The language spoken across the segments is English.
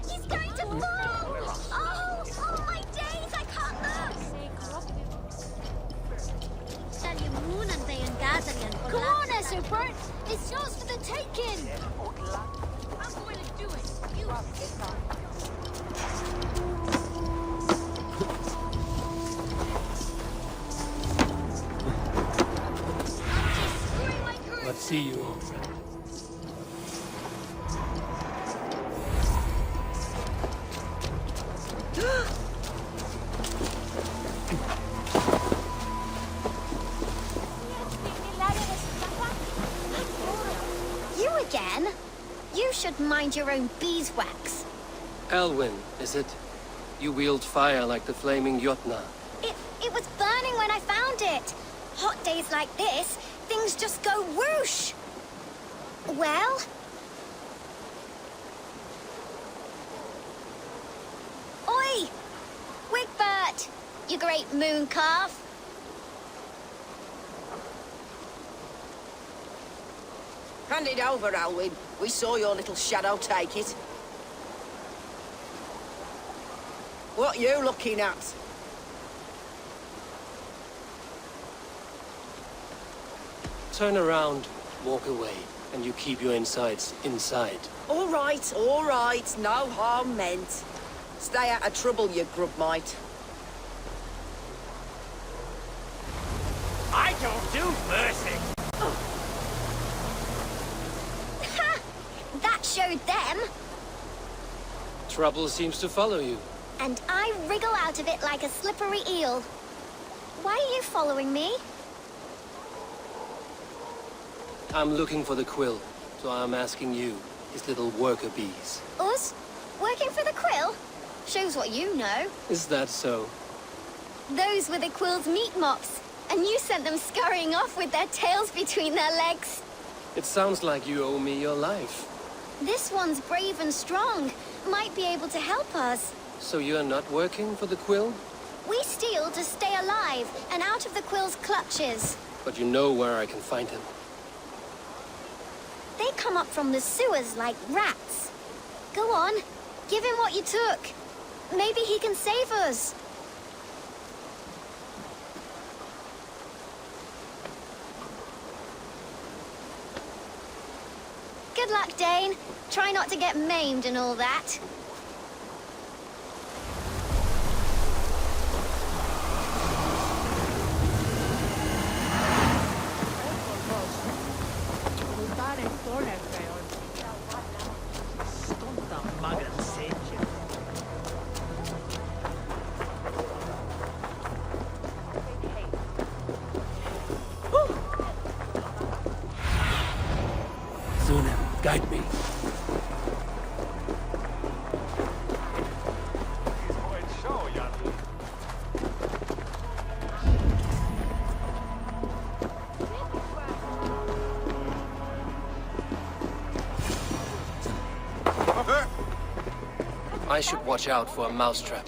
He's going to fall! Oh my days, I can't look! Come on, Esselbert! It's yours for the taking! I'm going to do it. You Let's see you, old friend. You again? You should mind your own beeswax. Elwyn, is it? You wield fire like the flaming Jotna. It was burning when I found it. Hot days like this, things just go whoosh. Well? Oi! Wigbert! You great moon calf. Hand it over, Alwyn. We saw your little shadow take it. What you looking at? Turn around, walk away, and you keep your insides inside. All right, no harm meant. Stay out of trouble, you grub mite. I don't do mercy. Ha! That showed them. Trouble seems to follow you. And I wriggle out of it like a slippery eel. Why are you following me? I'm looking for the quill, so I'm asking you, his little worker bees. Us? Working for the quill? Shows what you know. Is that so? Those were the quill's meat mops, and you sent them scurrying off with their tails between their legs. It sounds like you owe me your life. This one's brave and strong. Might be able to help us. So you're not working for the quill? We steal to stay alive and out of the quill's clutches. But you know where I can find him. They come up from the sewers like rats. Go on, give him what you took. Maybe he can save us. Good luck, Dane. Try not to get maimed and all that. Sunan, guide me. I should watch out for a mousetrap.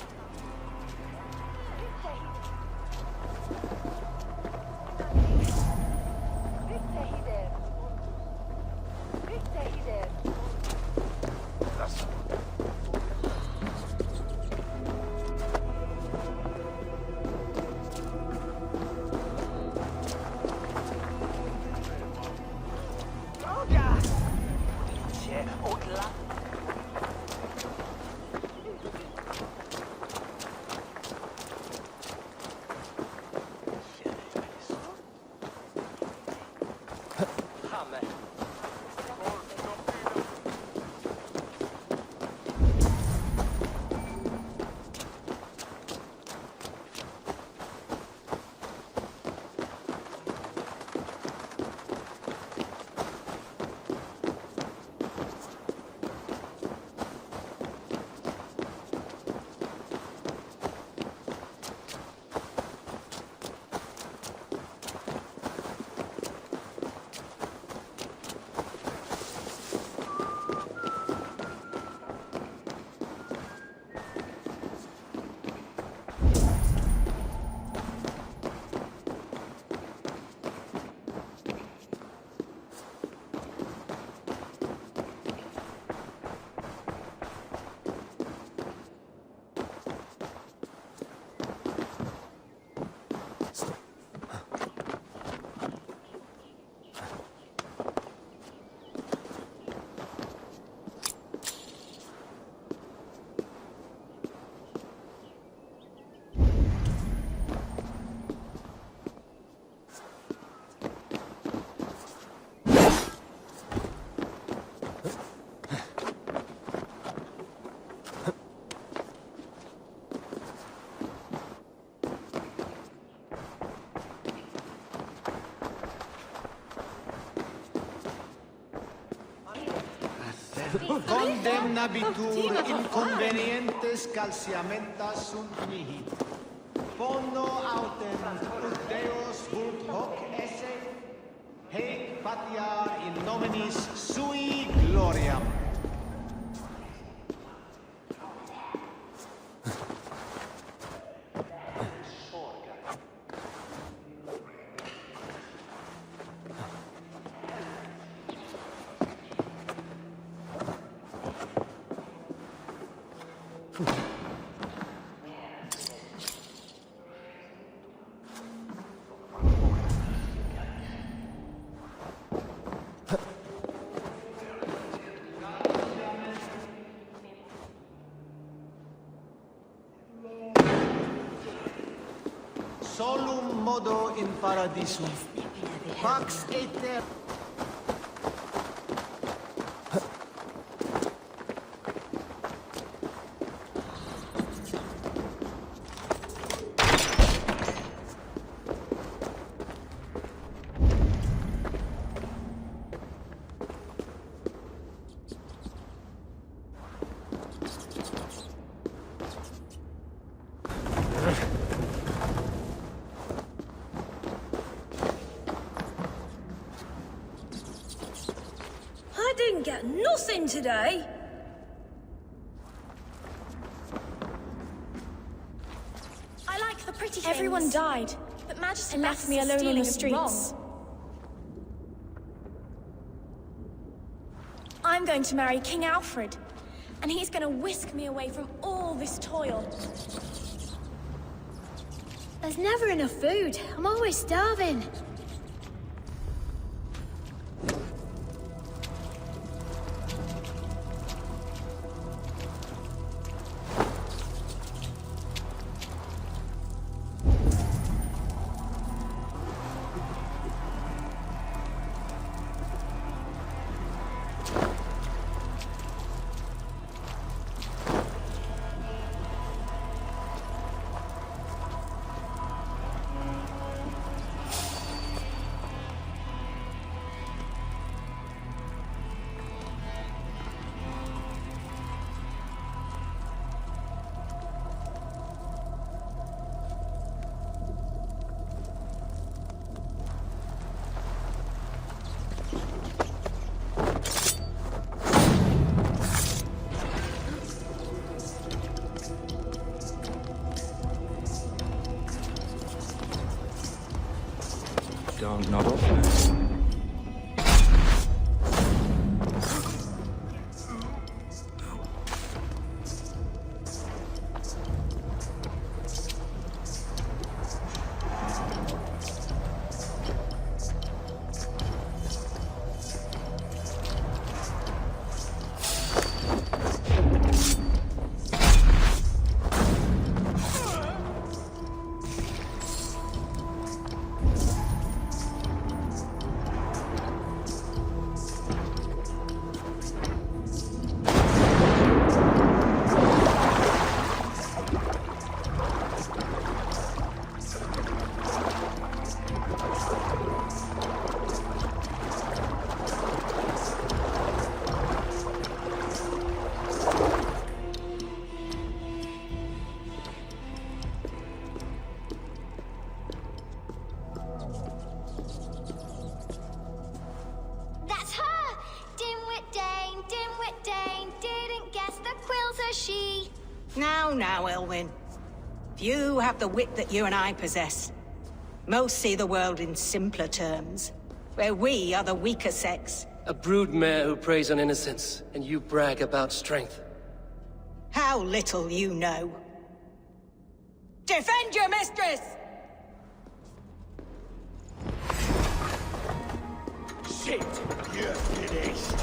Condemnabitur inconvenientes calciamentas sunt mihi. Pono autem ut Deus vult hoc esse, heic patiar in nominis sui gloriam. Solum modo in paradisum. Pax aeter. I didn't get nothing today. I like the pretty things. Everyone died But Magister and left me alone on the streets. I'm going to marry King Alfred, and he's going to whisk me away from all this toil. There's never enough food. I'm always starving. Don't nod off. That's her! Dimwit Dane, didn't guess the quilter she. Now, Elwyn. Few have the wit that you and I possess. Most see the world in simpler terms, where we are the weaker sex. A broodmare who preys on innocence, and you brag about strength. How little you know. Defend your mistress! Shit! You're finished!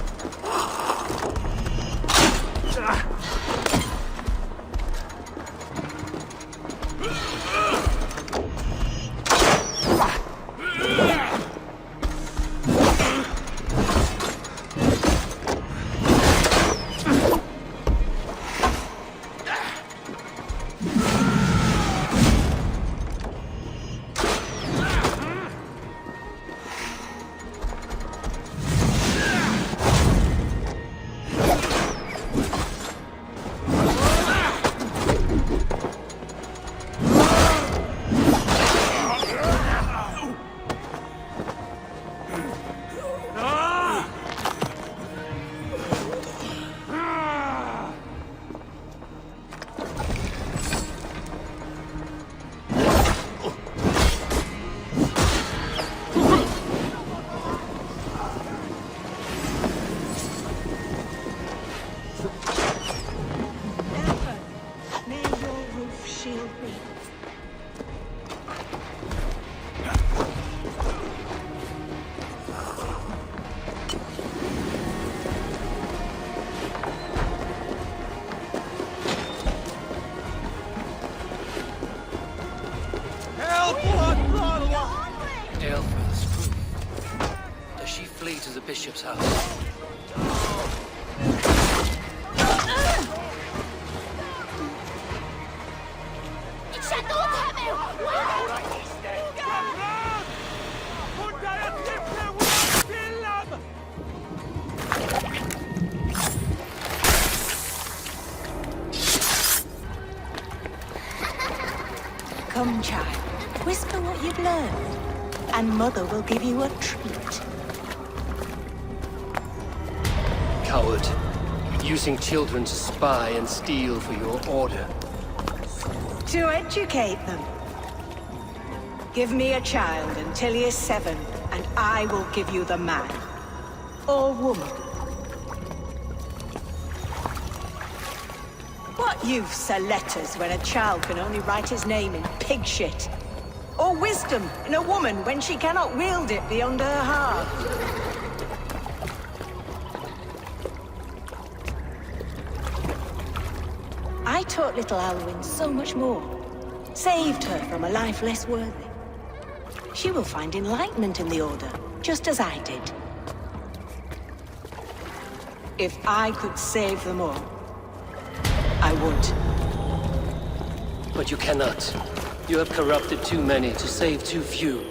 flee to the bishop's house. Come, child. Whisper what you've learned, and Mother will give you a treat. Coward. Using children to spy and steal for your order. To educate them. Give me a child until he is 7, and I will give you the man. Or woman. What use are letters when a child can only write his name in pig shit? Or wisdom in a woman when she cannot wield it beyond her heart? I taught little Alwyn so much more. Saved her from a life less worthy. She will find enlightenment in the Order, just as I did. If I could save them all, I would. But you cannot. You have corrupted too many to save too few.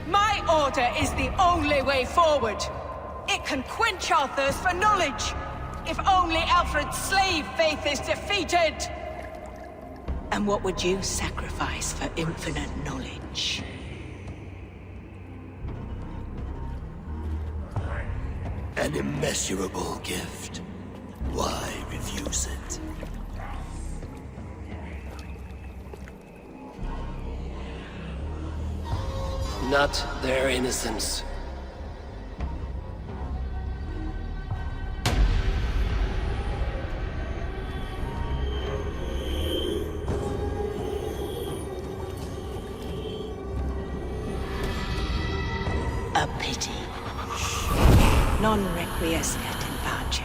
My order is the only way forward. It can quench our thirst for knowledge. If only Alfred's slave faith is defeated. And what would you sacrifice for infinite knowledge? An immeasurable gift. Why refuse it? Not their innocence. A pity. Non requiescat in pace.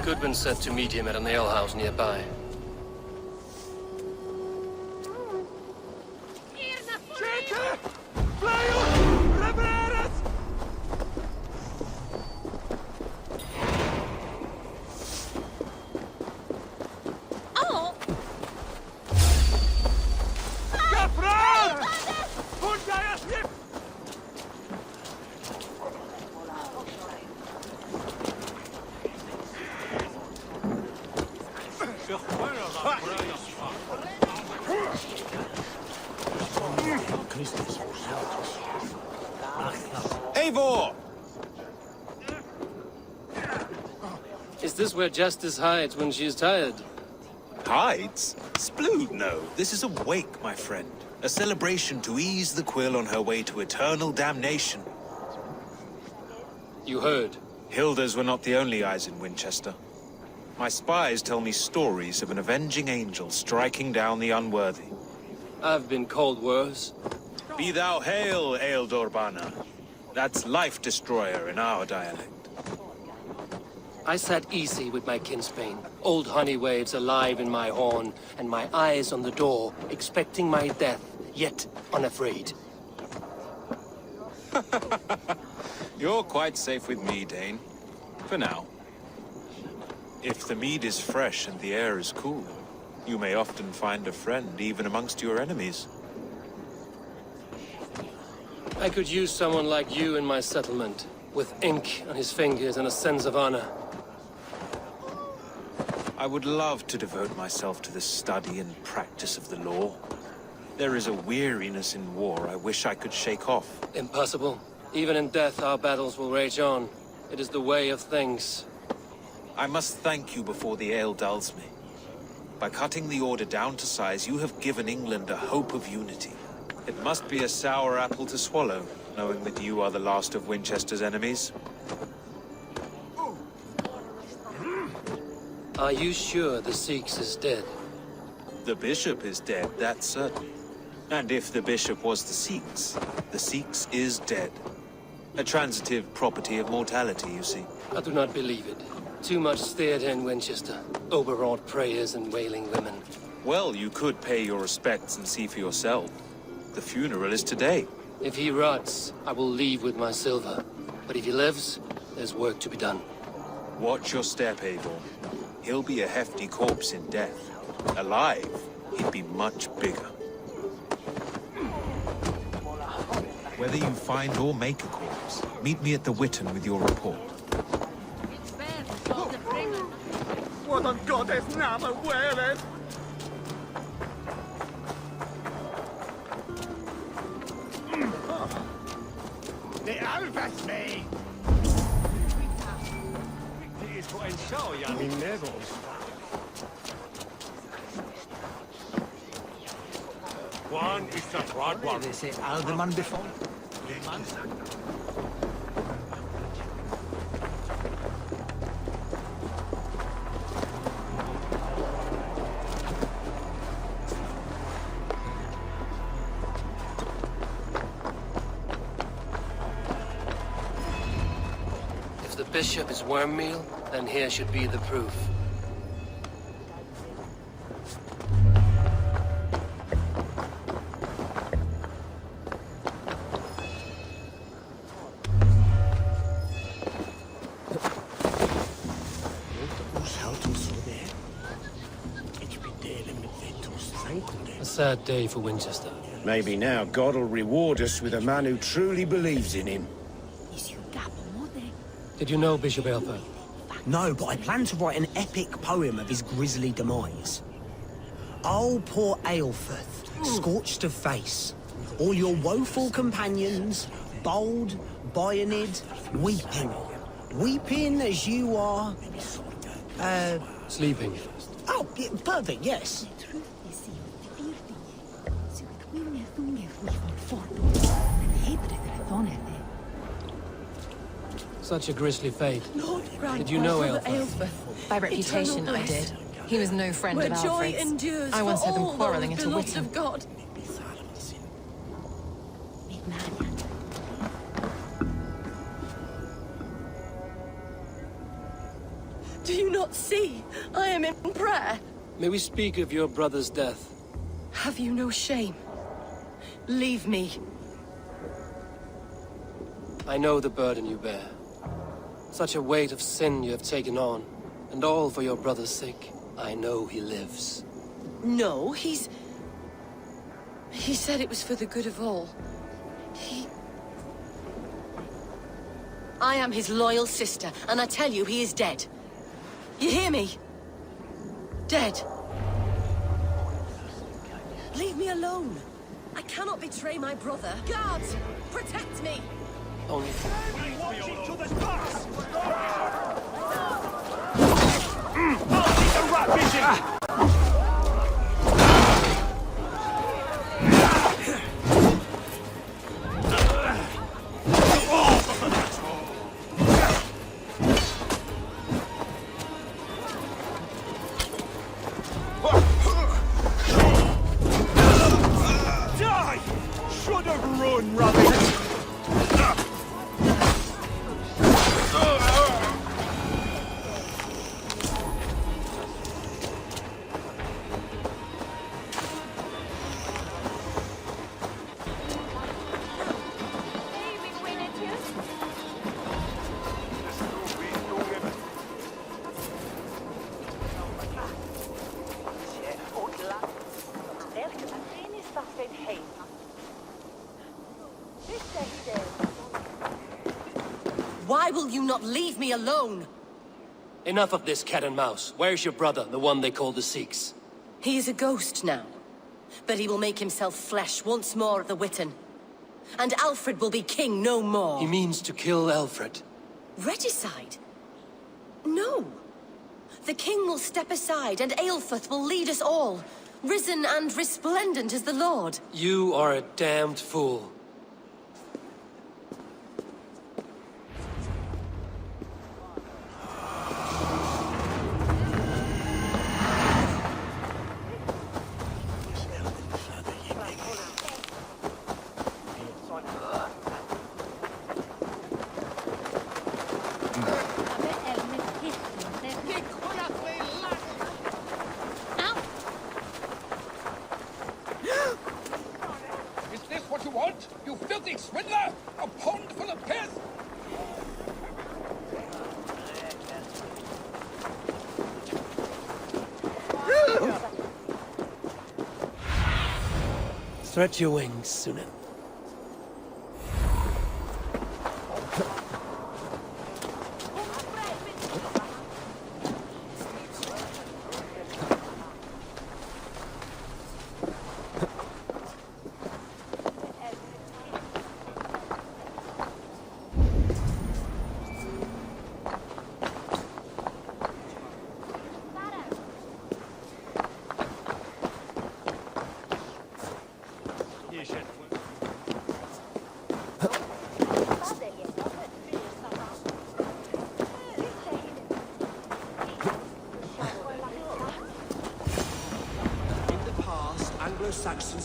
Goodwin said to meet him at an alehouse nearby. Eivor! Is this where Justice hides when she is tired? Hides? Splood, no. This is a wake, my friend. A celebration to ease the quill on her way to eternal damnation. You heard. Hilda's were not the only eyes in Winchester. My spies tell me stories of an avenging angel striking down the unworthy. I've been called worse. Be thou hail, Ealdorbanna. That's Life Destroyer in our dialect. I sat easy with my kinsbane, old honey waves alive in my horn, and my eyes on the door, expecting my death, yet unafraid. You're quite safe with me, Dane. For now. If the mead is fresh and the air is cool, you may often find a friend even amongst your enemies. I could use someone like you in my settlement, with ink on his fingers and a sense of honor. I would love to devote myself to the study and practice of the law. There is a weariness in war I wish I could shake off. Impossible. Even in death, our battles will rage on. It is the way of things. I must thank you before the ale dulls me. By cutting the order down to size, you have given England a hope of unity. It must be a sour apple to swallow, knowing that you are the last of Winchester's enemies. Are you sure the Sikhs is dead? The bishop is dead, that's certain. And if the bishop was the Sikhs is dead. A transitive property of mortality, you see. I do not believe it. Too much theatre in Winchester. Overwrought prayers and wailing women. Well, you could pay your respects and see for yourself. The funeral is today. If he rots, I will leave with my silver. But if he lives, there's work to be done. Watch your step, Eivor. He'll be a hefty corpse in death. Alive, he'd be much bigger. Whether you find or make a corpse, meet me at the Witten with your report. What on God's name where it? Det alvas mig! Det är så en show, jag min nervös. One is the broad one. Det ser alderman befall. If the bishop is worm meal, then here should be the proof. A sad day for Winchester. Maybe now God will reward us with a man who truly believes in him. Did you know Bishop Aelfred? No, but I plan to write an epic poem of his grisly demise. Oh, poor Aelfred, scorched of face. All your woeful companions, bold, bayoneted, weeping. Weeping as you are... Sleeping. Oh, yeah, perfect, yes. Such a grisly fate. Did you know Aelfred? By reputation, I did. He was no friend of Alfred's. I once heard them quarrelling at a Witten. Do you not see? I am in prayer. May we speak of your brother's death? Have you no shame? Leave me. I know the burden you bear. Such a weight of sin you have taken on, and all for your brother's sake. I know he lives. No, He said it was for the good of all. I am his loyal sister, and I tell you, he is dead. You hear me? Dead. Leave me alone. I cannot betray my brother. Guards, protect me. Only... Die! Should have run, rabbit! Why will you not leave me alone? Enough of this cat and mouse. Where's your brother, the one they call the Sikhs? He is a ghost now. But he will make himself flesh once more at the Witten. And Alfred will be king no more. He means to kill Alfred. Regicide? No. The king will step aside and Aelfred will lead us all. Risen and resplendent as the Lord. You are a damned fool. Stretch your wings, Sunan.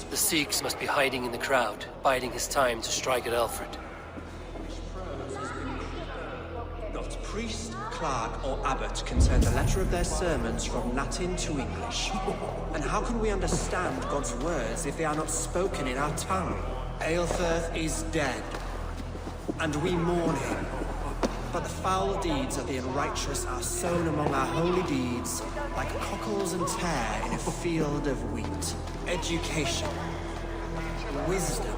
The Sikhs must be hiding in the crowd, biding his time to strike at Alfred. Not priest, clerk, or abbot can turn the letter of their sermons from Latin to English. And how can we understand God's words if they are not spoken in our tongue? Aelfirth is dead, and we mourn him. But the foul deeds of the unrighteous are sown among our holy deeds, like cockles and tare in a field of wheat. Education, wisdom,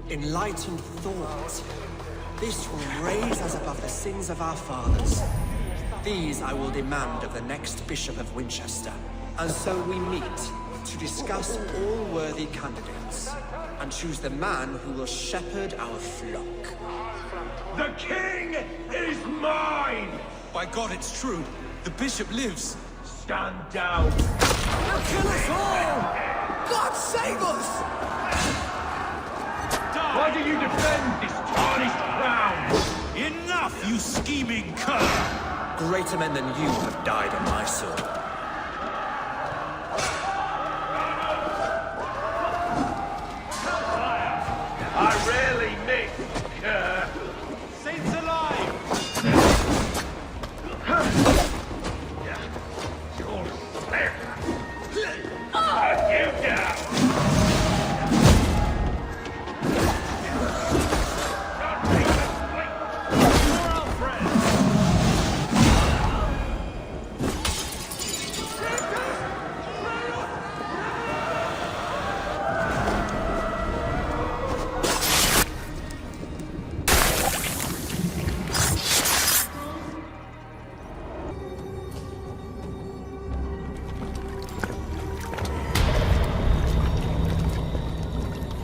enlightened thought. This will raise us above the sins of our fathers. These I will demand of the next Bishop of Winchester. And so we meet to discuss all worthy candidates and choose the man who will shepherd our flock. The king is mine! By God, it's true. The bishop lives. Stand down! They'll kill us all! God save us! Why do you defend this tarnished crown? Enough, you scheming cur! Greater men than you have died on my sword. I rarely miss, cur. Saints alive! You'll slip! You down!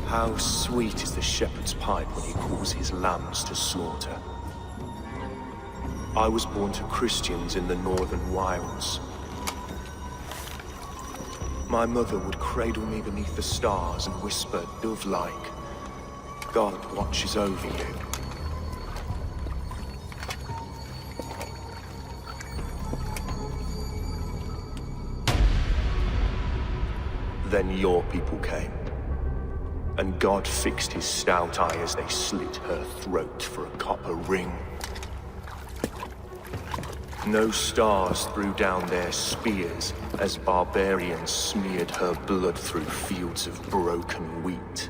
How sweet is the shepherd's pipe when he calls his lambs to slaughter. I was born to Christians in the northern wilds. My mother would cradle me beneath the stars and whisper, dove-like, God watches over you. Then your people came. And God fixed his stout eye as they slit her throat for a copper ring. No stars threw down their spears as barbarians smeared her blood through fields of broken wheat.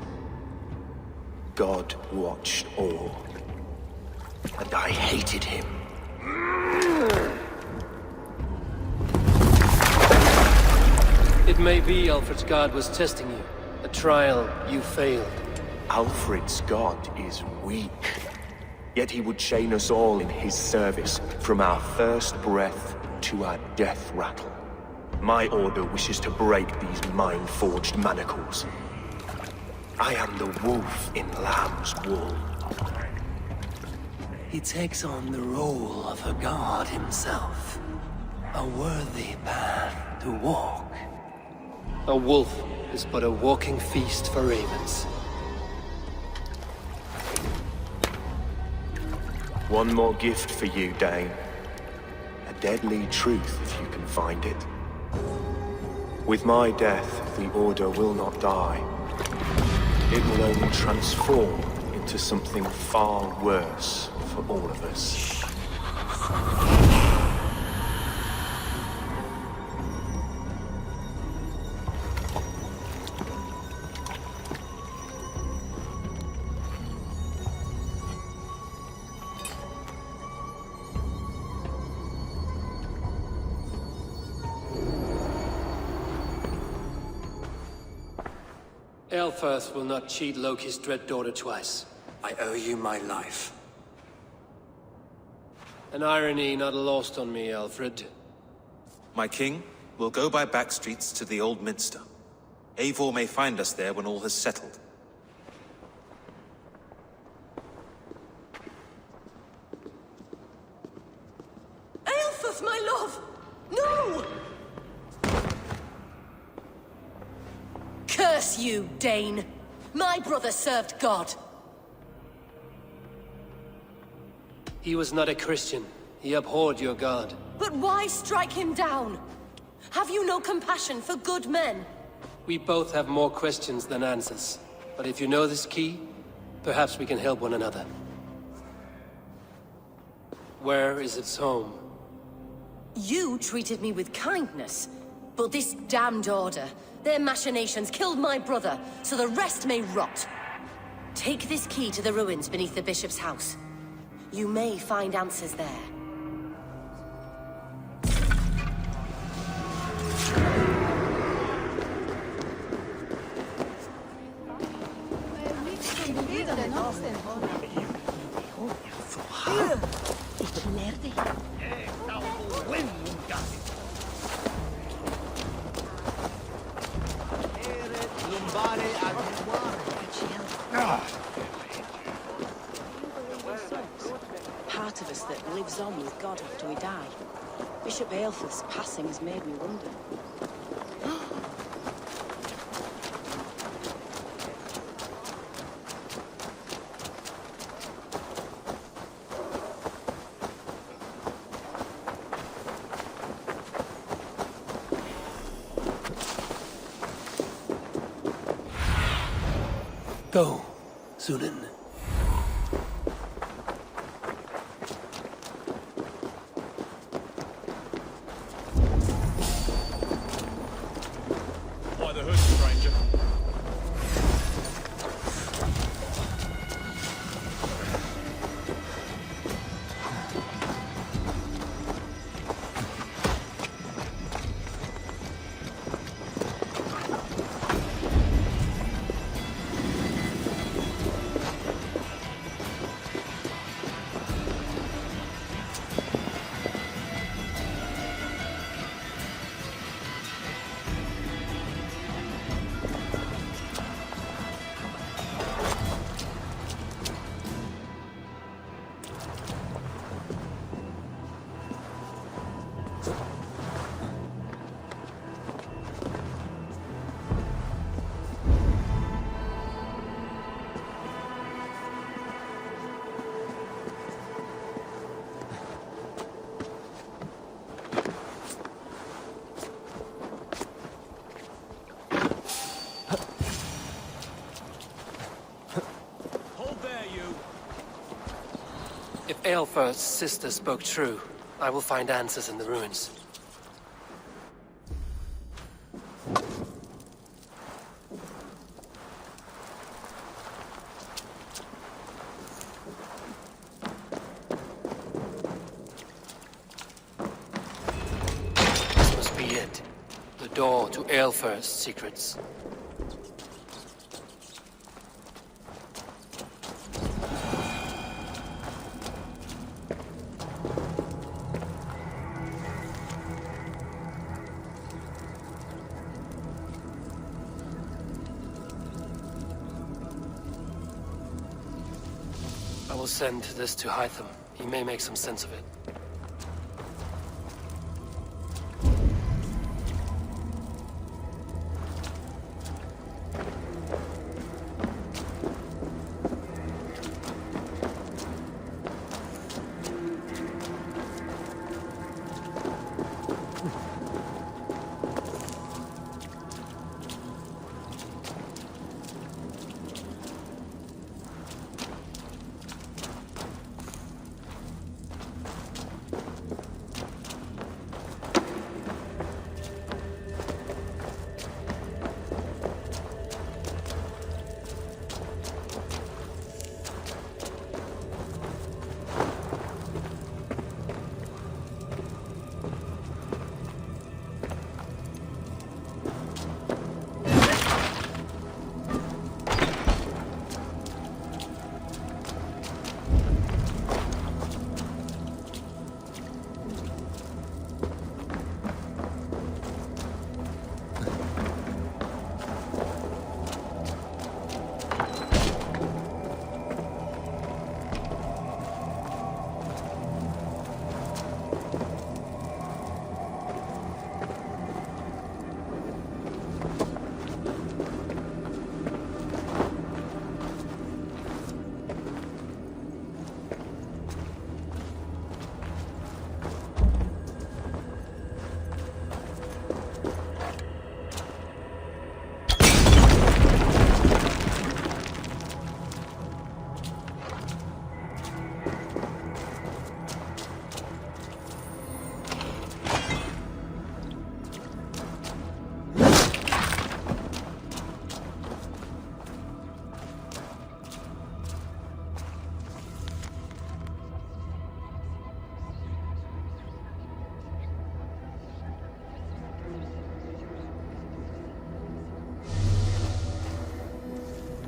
God watched all, and I hated him. It may be Alfred's God was testing you. A trial you failed. Alfred's God is weak. Yet he would chain us all in his service, from our first breath to our death rattle. My order wishes to break these mind-forged manacles. I am the wolf in lamb's wool. He takes on the role of a god himself. A worthy path to walk. A wolf is but a walking feast for ravens. One more gift for you, Dane. A deadly truth, if you can find it. With my death, the Order will not die. It will only transform into something far worse for all of us. Aelfirth will not cheat Loki's dread daughter twice. I owe you my life. An irony not lost on me, Alfred. My king will go by back streets to the Old Minster. Eivor may find us there when all has settled. Aelfirth, my love! No! Curse you, Dane! My brother served God. He was not a Christian. He abhorred your god. But why strike him down? Have you no compassion for good men? We both have more questions than answers. But if you know this key, perhaps we can help one another. Where is its home? You treated me with kindness, but this damned order, their machinations killed my brother, so the rest may rot. Take this key to the ruins beneath the bishop's house. You may find answers there. Part of us that lives on with God after we die. Bishop Aelfirth's passing has made me wonder. Go, Sunan. By the hood, stranger. If Aelfirth's sister spoke true, I will find answers in the ruins. This must be it. The door to Aelfirth's secrets. I will send this to Hytham. He may make some sense of it.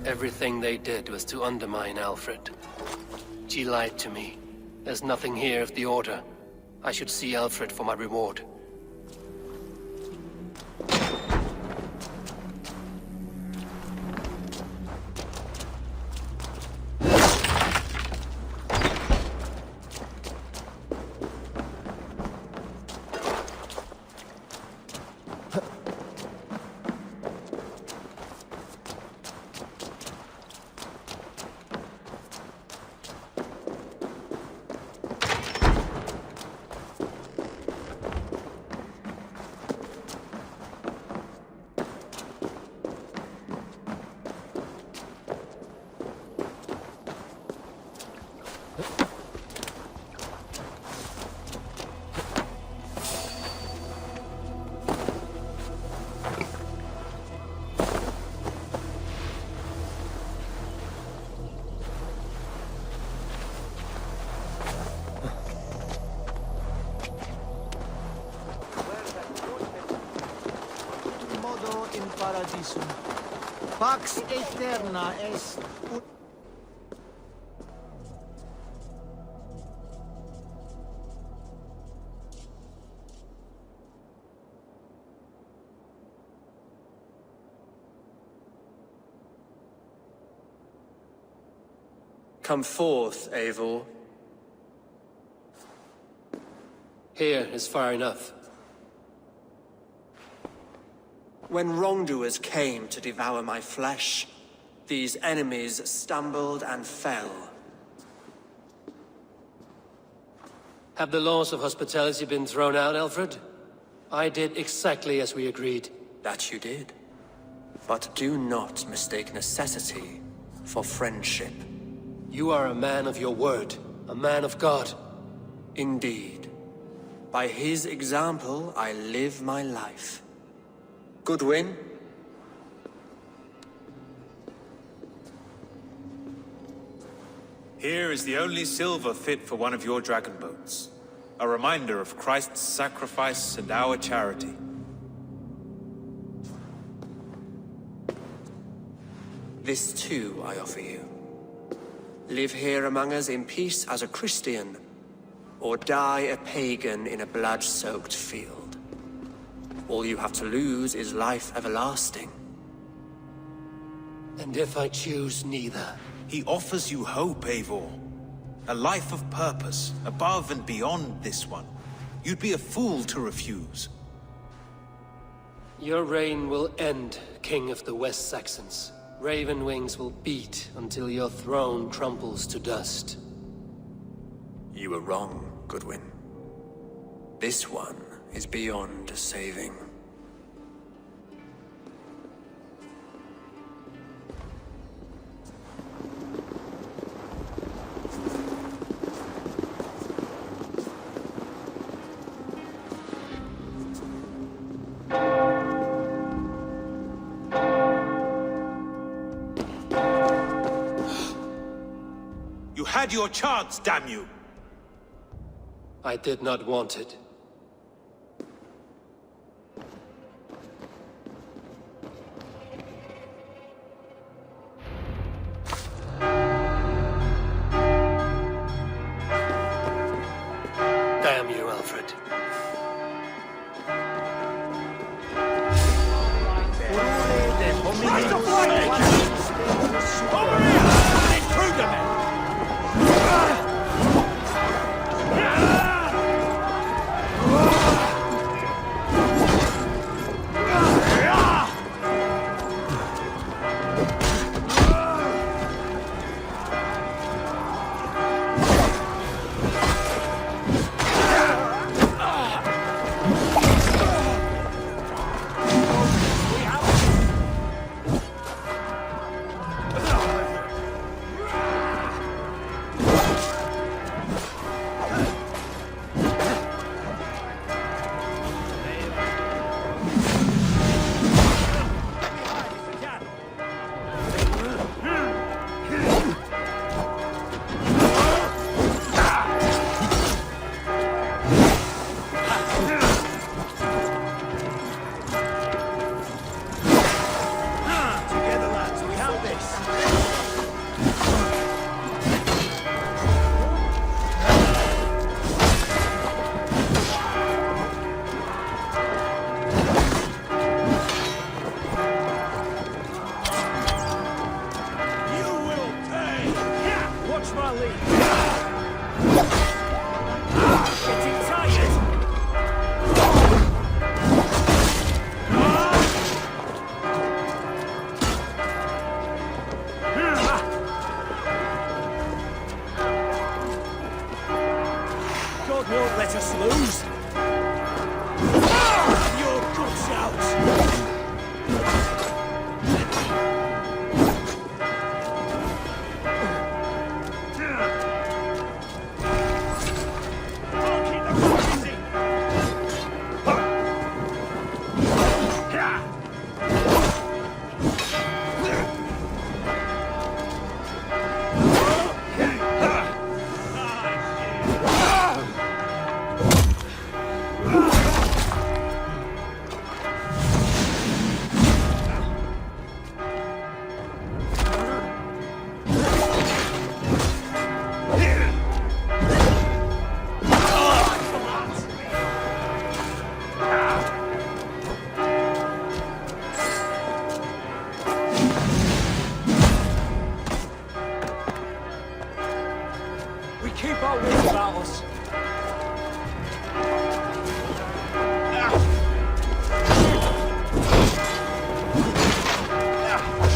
Everything they did was to undermine Alfred. She lied to me. There's nothing here of the Order. I should see Alfred for my reward. Pax eterna est. Come forth, Eivor. Here is far enough. When wrongdoers came to devour my flesh, these enemies stumbled and fell. Have the laws of hospitality been thrown out, Alfred? I did exactly as we agreed. That you did. But do not mistake necessity for friendship. You are a man of your word, a man of God. Indeed. By his example, I live my life. Goodwin? Here is the only silver fit for one of your dragon boats. A reminder of Christ's sacrifice and our charity. This too I offer you. Live here among us in peace as a Christian, or die a pagan in a blood-soaked field. All you have to lose is life everlasting. And if I choose neither? He offers you hope, Eivor. A life of purpose, above and beyond this one. You'd be a fool to refuse. Your reign will end, King of the West Saxons. Raven wings will beat until your throne crumbles to dust. You were wrong, Goodwin. This one is beyond saving. You had your chance, damn you! I did not want it. Damn you, Alfred. God won't let us lose. Your guts out. Keep our wits about us.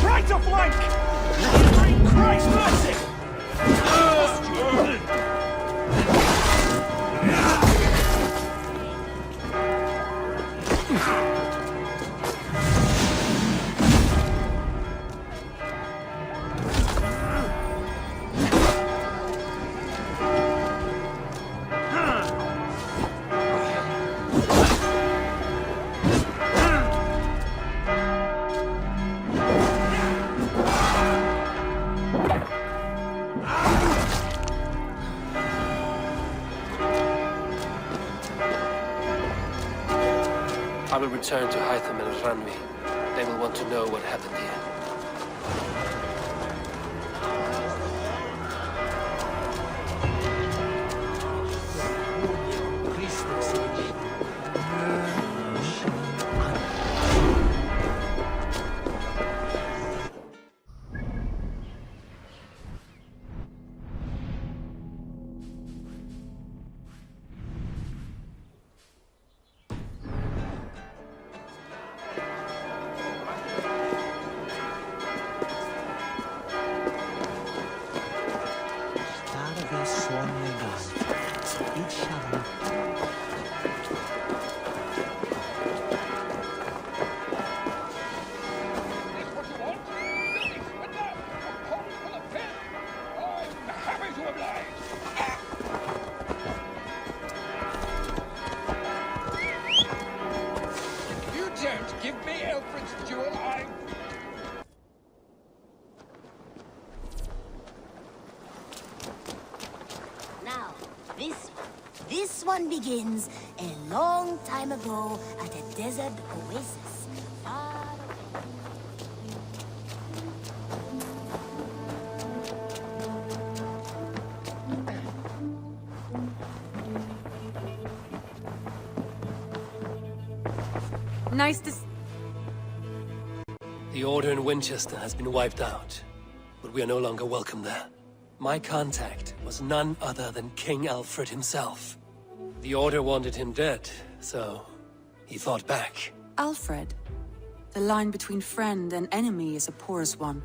Try to flank! Christ mercy! I will return to Hytham and Ranmi. They will want to know what happened here. This one begins a long time ago at a desert oasis. Far away. Nice to... The Order in Winchester has been wiped out, but we are no longer welcome there. My contact was none other than King Alfred himself. The Order wanted him dead, so he fought back. Alfred. The line between friend and enemy is a porous one.